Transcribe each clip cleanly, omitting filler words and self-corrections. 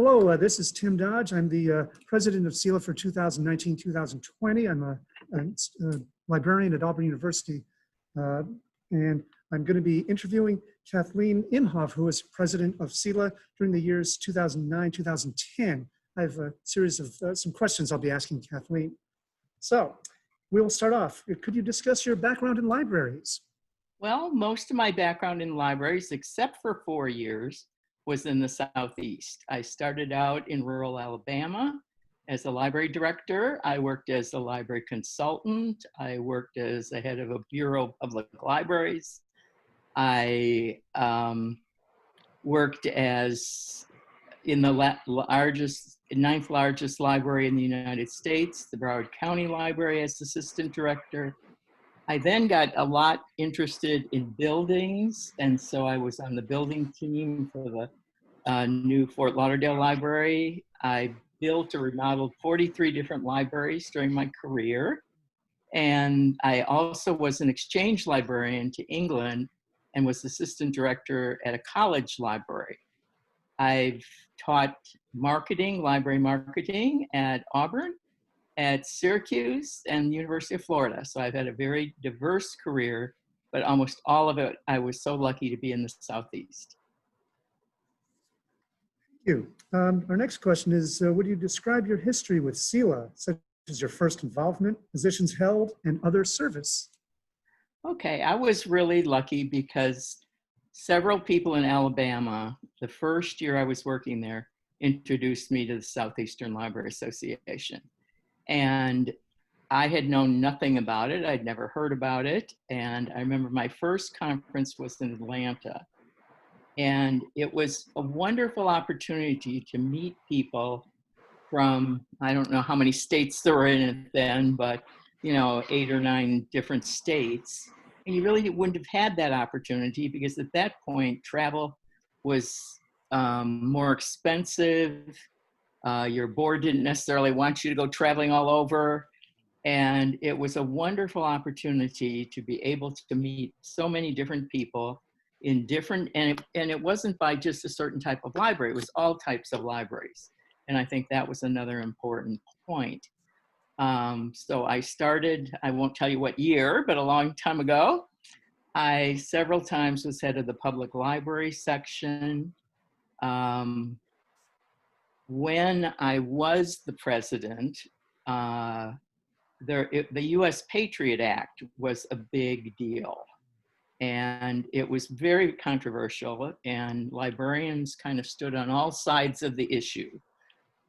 Hello, this is Tim Dodge. I'm the president of SELA for 2019-2020. I'm a librarian at Auburn University, and I'm going to be interviewing Kathleen Imhoff, who was president of SELA during the years 2009-2010. I have a series of some questions I'll be asking Kathleen. So we'll start off. Could you discuss your background in libraries? Well, most of my background in libraries, except for 4 years, was in the Southeast. I started out in rural Alabama as a library director. I worked as a library consultant. I worked as the head of a Bureau of Public Libraries. I worked as in the ninth largest library in the United States, the Broward County Library, as assistant director. I then got a lot interested in buildings, and so I was on the building team for the new Fort Lauderdale Library. I built or remodeled 43 different libraries during my career, and I also was an exchange librarian to England and was assistant director at a college library. I've taught marketing, library marketing at Auburn, at Syracuse, and the University of Florida. So I've had a very diverse career, but almost all of it, I was so lucky to be in the Southeast. Thank you. Our next question is, would you describe your history with SELA, such as your first involvement, positions held, and other service? Okay, I was really lucky because several people in Alabama, the first year I was working there, introduced me to the Southeastern Library Association. And I had known nothing about it. I'd never heard about it. And I remember my first conference was in Atlanta. And it was a wonderful opportunity to meet people from, I don't know how many states there were in it then, but 8 or 9 different states. And you really wouldn't have had that opportunity because at that point, travel was more expensive. Your board didn't necessarily want you to go traveling all over. And it was a wonderful opportunity to be able to meet so many different people in different, and it wasn't by just a certain type of library, it was all types of libraries. And I think that was another important point. So I started, I won't tell you what year, but a long time ago. I several times was head of the public library section. When I was the president, the U.S. Patriot Act was a big deal. And it was very controversial, and librarians kind of stood on all sides of the issue.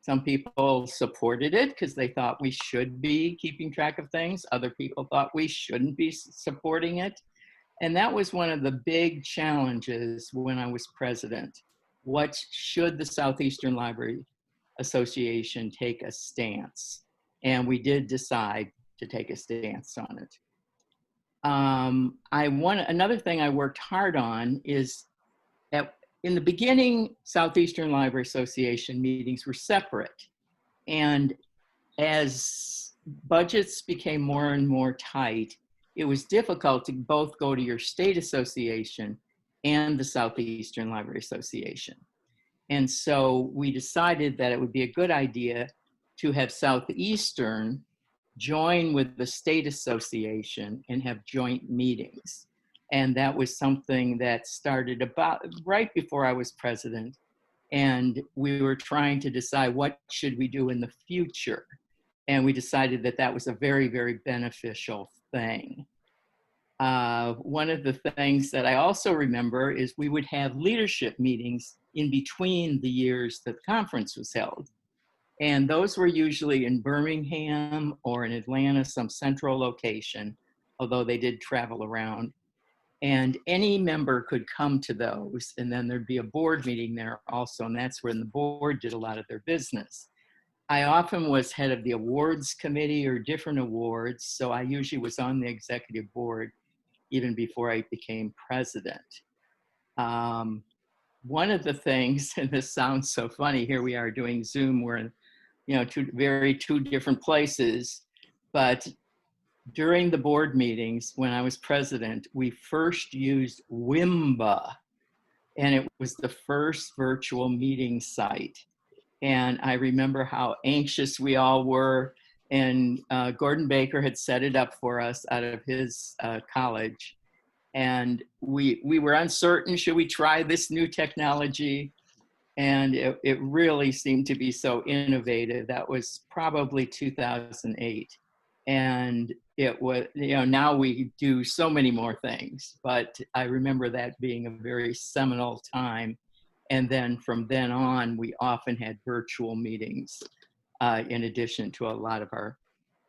Some people supported it because they thought we should be keeping track of things. Other people thought we shouldn't be supporting it. And that was one of the big challenges when I was president. What should the Southeastern Library Association take a stance? And we did decide to take a stance on it. Another thing I worked hard on is that in the beginning, Southeastern Library Association meetings were separate. And as budgets became more and more tight, it was difficult to both go to your state association and the Southeastern Library Association. And so we decided that it would be a good idea to have Southeastern join with the state association and have joint meetings. And that was something that started about right before I was president. And we were trying to decide what should we do in the future. And we decided that that was a very, very beneficial thing. One of the things that I also remember is we would have leadership meetings in between the years that the conference was held. And those were usually in Birmingham or in Atlanta, some central location, although they did travel around. And any member could come to those, and then there'd be a board meeting there also, and that's when the board did a lot of their business. I often was head of the awards committee or different awards, so I usually was on the executive board even before I became president. One of the things, and this sounds so funny, here we are doing Zoom, we're in two different places, but during the board meetings when I was president, we first used Wimba, and it was the first virtual meeting site. And I remember how anxious we all were. And Gordon Baker had set it up for us out of his college. And we were uncertain, should we try this new technology? And it really seemed to be so innovative. That was probably 2008. And it was, now we do so many more things, but I remember that being a very seminal time. And then from then on, we often had virtual meetings in addition to a lot of our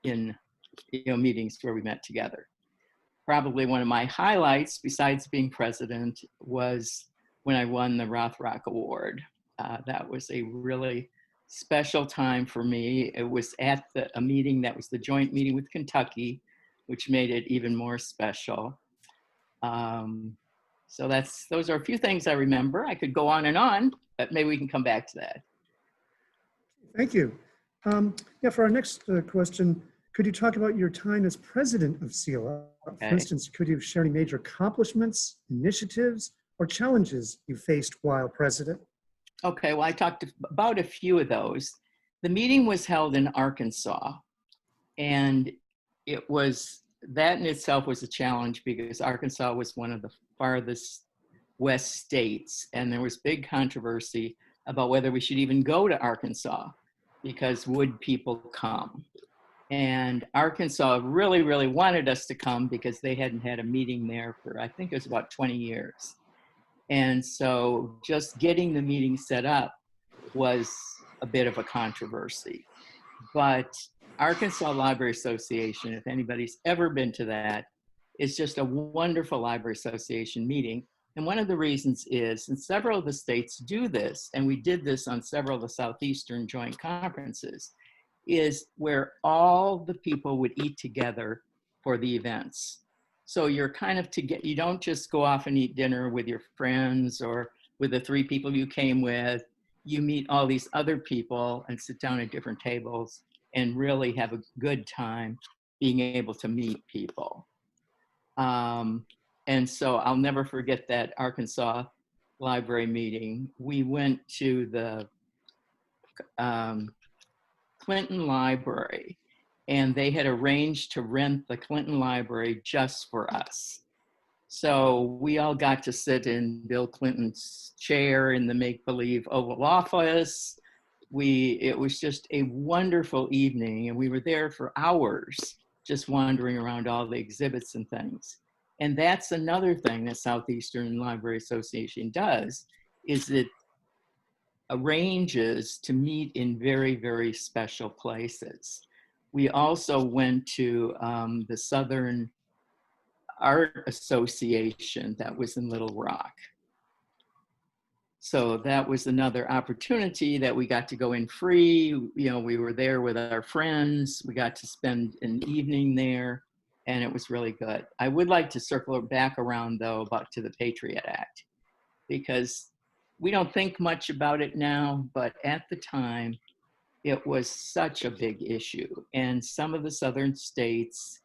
meetings where we met together. Probably one of my highlights, besides being president, was when I won the Rothrock Award. That was a really special time for me. It was at a meeting that was the joint meeting with Kentucky, which made it even more special. So those are a few things I remember. I could go on, but maybe we can come back to that. Thank you. Yeah, for our next question, could you talk about your time as president of SELA? Okay. For instance, could you share any major accomplishments, initiatives, or challenges you faced while president? Okay, well, I talked about a few of those. The meeting was held in Arkansas, and that in itself was a challenge because Arkansas was one of the farthest west states, and there was big controversy about whether we should even go to Arkansas because would people come? And Arkansas really, really wanted us to come because they hadn't had a meeting there for, I think it was about 20 years. And so just getting the meeting set up was a bit of a controversy. But Arkansas Library Association, if anybody's ever been to that, is just a wonderful library association meeting. And one of the reasons is, and several of the states do this, and we did this on several of the Southeastern joint conferences, is where all the people would eat together for the events. So you're kind of you don't just go off and eat dinner with your friends or with the 3 people you came with. You meet all these other people and sit down at different tables and really have a good time being able to meet people. And so I'll never forget that Arkansas library meeting. We went to the Clinton Library, and they had arranged to rent the Clinton Library just for us. So we all got to sit in Bill Clinton's chair in the make-believe Oval Office. It was just a wonderful evening, and we were there for hours just wandering around all the exhibits and things. And that's another thing that Southeastern Library Association does, is it arranges to meet in very, very special places. We also went to the Southern Art Association that was in Little Rock. So that was another opportunity that we got to go in free. We were there with our friends. We got to spend an evening there, and it was really good. I would like to circle back around, though, to the Patriot Act, because we don't think much about it now, but at the time, it was such a big issue. And some of the southern states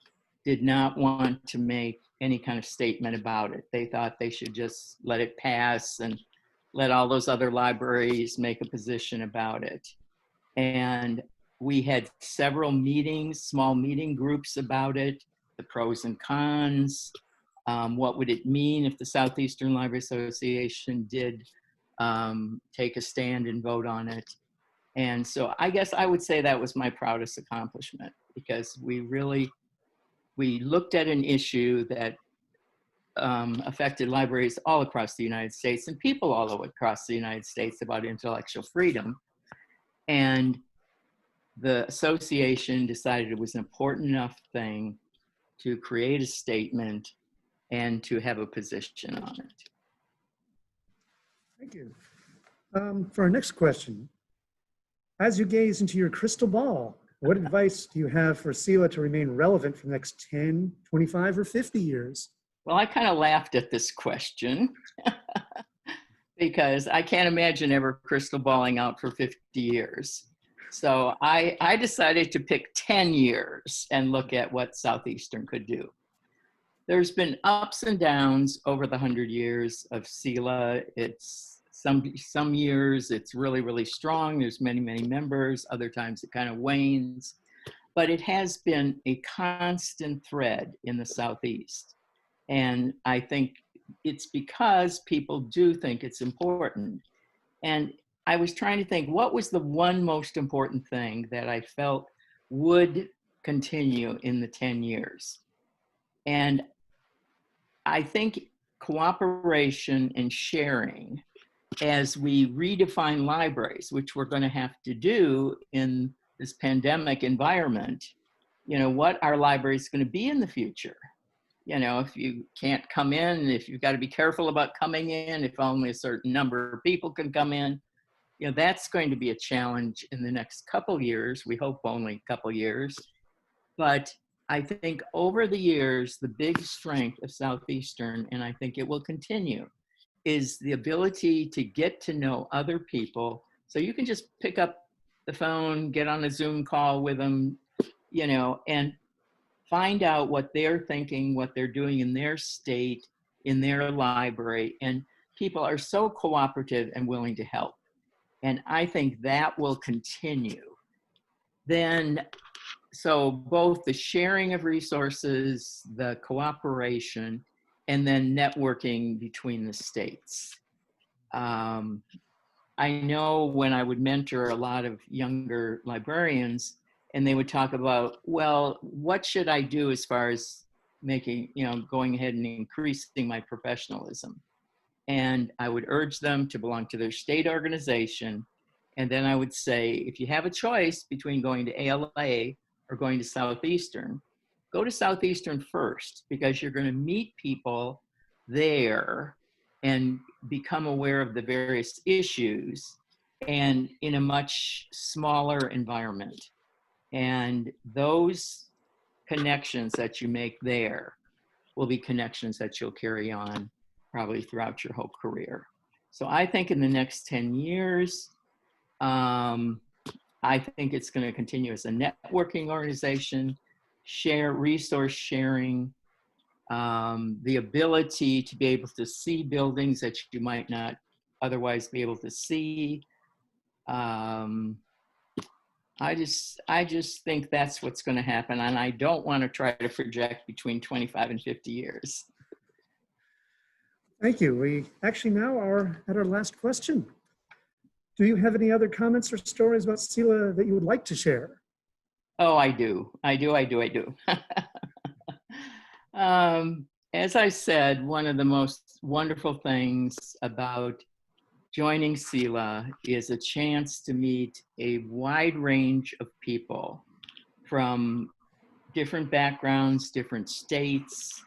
did not want to make any kind of statement about it. They thought they should just let it pass and let all those other libraries make a position about it. And we had several meetings, small meeting groups about it, the pros and cons, what would it mean if the Southeastern Library Association did take a stand and vote on it. And so I guess I would say that was my proudest accomplishment, because we looked at an issue that affected libraries all across the United States and people all across the United States about intellectual freedom. And the association decided it was an important enough thing to create a statement and to have a position on it. Thank you. For our next question, as you gaze into your crystal ball, what advice do you have for SELA to remain relevant for the next 10, 25, or 50 years? Well, I kind of laughed at this question because I can't imagine ever crystal balling out for 50 years. So I decided to pick 10 years and look at what Southeastern could do. There's been ups and downs over the 100 years of SELA. It's Some years it's really, really strong. There's many, many members. Other times it kind of wanes. But it has been a constant thread in the Southeast. And I think it's because people do think it's important. And I was trying to think, what was the one most important thing that I felt would continue in the 10 years? And I think cooperation and sharing as we redefine libraries, which we're going to have to do in this pandemic environment. You know, what our library is going to be in the future. You know, if you can't come in, if you've got to be careful about coming in, if only a certain number of people can come in, you know, that's going to be a challenge in the next couple years. We hope only a couple years. But I think over the years, the big strength of Southeastern, and I think it will continue, is the ability to get to know other people. So you can just pick up the phone, get on a Zoom call with them, you know, and find out what they're thinking, what they're doing in their state, in their library. And people are so cooperative and willing to help. And I think that will continue. Then, so both the sharing of resources, the cooperation, and then networking between the states. I know when I would mentor a lot of younger librarians, and they would talk about, well, what should I do as far as making, you know, going ahead and increasing my professionalism? And I would urge them to belong to their state organization. And then I would say, if you have a choice between going to ALA or going to Southeastern, go to Southeastern first, because you're going to meet people there and become aware of the various issues, and in a much smaller environment. And those connections that you make there will be connections that you'll carry on probably throughout your whole career. So I think in the next 10 years, I think it's going to continue as a networking organization, share resource sharing, the ability to be able to see buildings that you might not otherwise be able to see. I just think that's what's going to happen, and I don't want to try to project between 25 and 50 years. Thank you. We actually now are at our last question. Do you have any other comments or stories about SELA that you would like to share? Oh, I do. As I said, one of the most wonderful things about joining SELA is a chance to meet a wide range of people from different backgrounds, different states,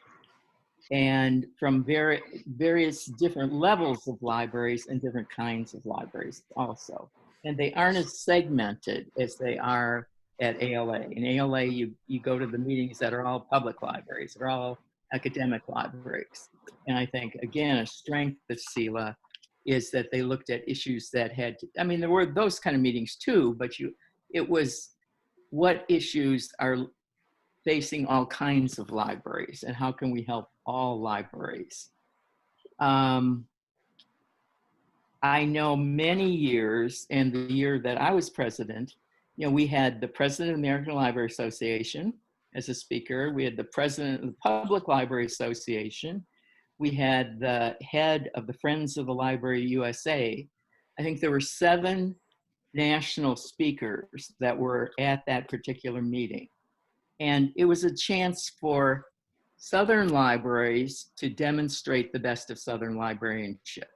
and from various different levels of libraries and different kinds of libraries also. And they aren't as segmented as they are at ALA. In ALA, you go to the meetings that are all public libraries, they're all academic libraries. And I think, again, a strength of SELA is that they looked at issues that had, I mean, there were those kind of meetings too, but it was what issues are facing all kinds of libraries and how can we help all libraries. I know many years, and the year that I was president, you know, we had the president of the American Library Association as a speaker. We had the president of the Public Library Association. We had the head of the Friends of the Library USA. I think there were 7 national speakers that were at that particular meeting. And it was a chance for Southern libraries to demonstrate the best of Southern librarianship.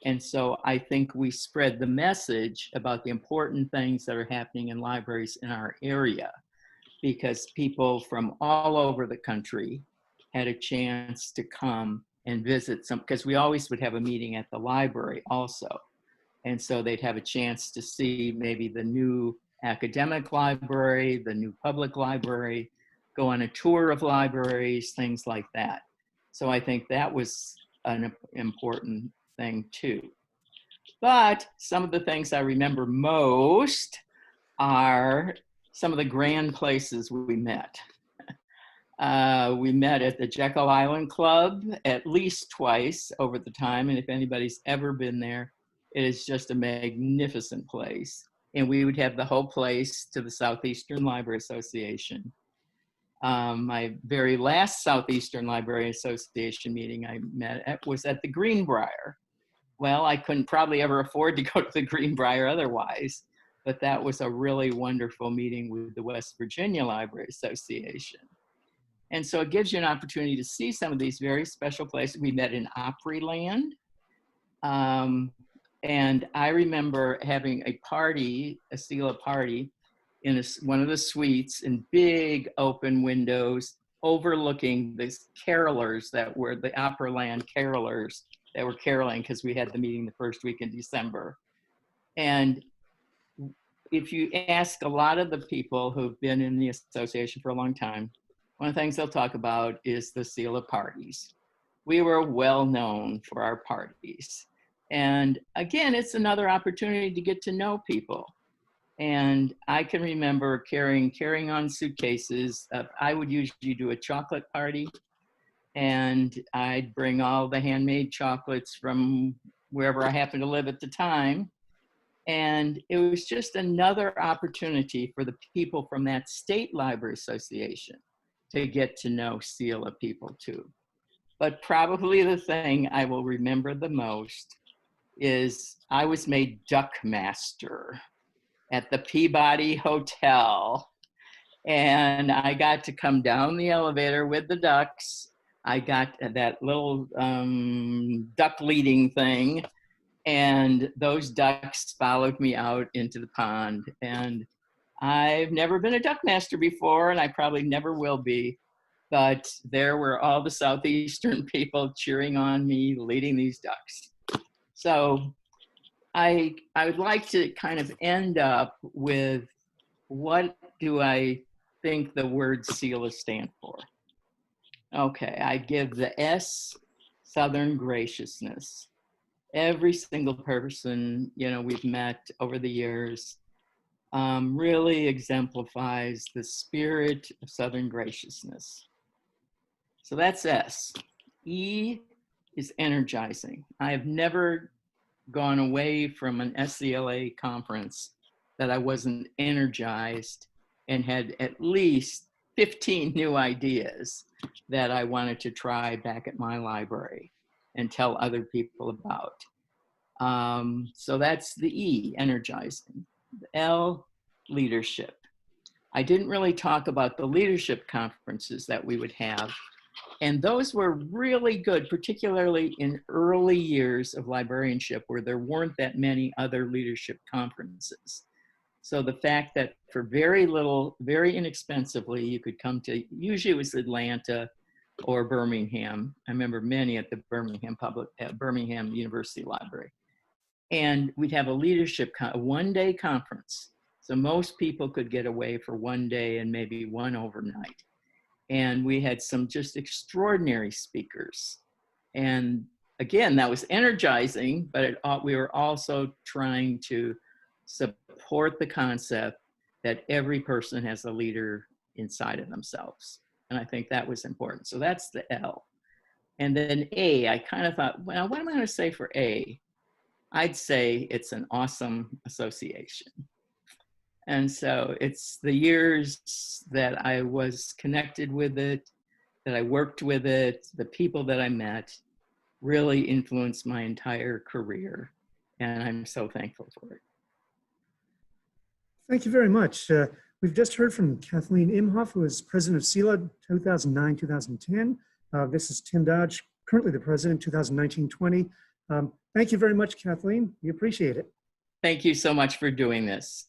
And so I think we spread the message about the important things that are happening in libraries in our area, because people from all over the country had a chance to come and visit some, because we always would have a meeting at the library also. And so they'd have a chance to see maybe the new academic library, the new public library, go on a tour of libraries, things like that. So I think that was an important thing too. But some of the things I remember most are some of the grand places we met. We met at the Jekyll Island Club at least twice over the time, and if anybody's ever been there, It is just a magnificent place. And we would have the whole place to the Southeastern Library Association. My very last Southeastern Library Association meeting I met at was at the Greenbrier. Well, I couldn't probably ever afford to go to the Greenbrier otherwise, but that was a really wonderful meeting with the West Virginia Library Association. And so it gives you an opportunity to see some of these very special places. We met in Opryland. And I remember having a party, a SELA party, in one of the suites in big open windows overlooking these carolers that were the Opryland carolers that were caroling, because we had the meeting the first week in December. And if you ask a lot of the people who've been in the association for a long time, one of the things they'll talk about is the SELA parties. We were well known for our parties. And again, it's another opportunity to get to know people. And I can remember carrying on suitcases. I would usually do a chocolate party, and I'd bring all the handmade chocolates from wherever I happened to live at the time. And it was just another opportunity for the people from that state library association to get to know SELA people too. But probably the thing I will remember the most is I was made duck master at the Peabody Hotel. And I got to come down the elevator with the ducks. I got that little duck leading thing, and those ducks followed me out into the pond. And I've never been a duck master before, and I probably never will be, but there were all the Southeastern people cheering on me, leading these ducks. So I would like to kind of end up with, what do I think the word SELA stand for? Okay, I give the S, Southern graciousness. Every single person, we've met over the years really exemplifies the spirit of Southern graciousness. So that's S. E is energizing. I have never gone away from an SELA conference that I wasn't energized and had at least 15 new ideas that I wanted to try back at my library and tell other people about. So that's the E, energizing. The L, leadership. I didn't really talk about the leadership conferences that we would have. And those were really good, particularly in early years of librarianship where there weren't that many other leadership conferences. So the fact that for very little, very inexpensively, you could come to, usually it was Atlanta or Birmingham. I remember many at the Birmingham University Library. And we'd have a one-day conference. So most people could get away for one day and maybe one overnight. And we had some just extraordinary speakers. And again, that was energizing, but we were also trying to support the concept that every person has a leader inside of themselves. And I think that was important. So that's the L. And then A, I kind of thought, well, what am I going to say for A? I'd say it's an awesome association. And so it's the years that I was connected with it, that I worked with it, the people that I met really influenced my entire career. And I'm so thankful for it. Thank you very much. We've just heard from Kathleen Imhoff, who is president of SELA 2009-2010. This is Tim Dodge, currently the president, 2019-20. Thank you very much, Kathleen. We appreciate it. Thank you so much for doing this.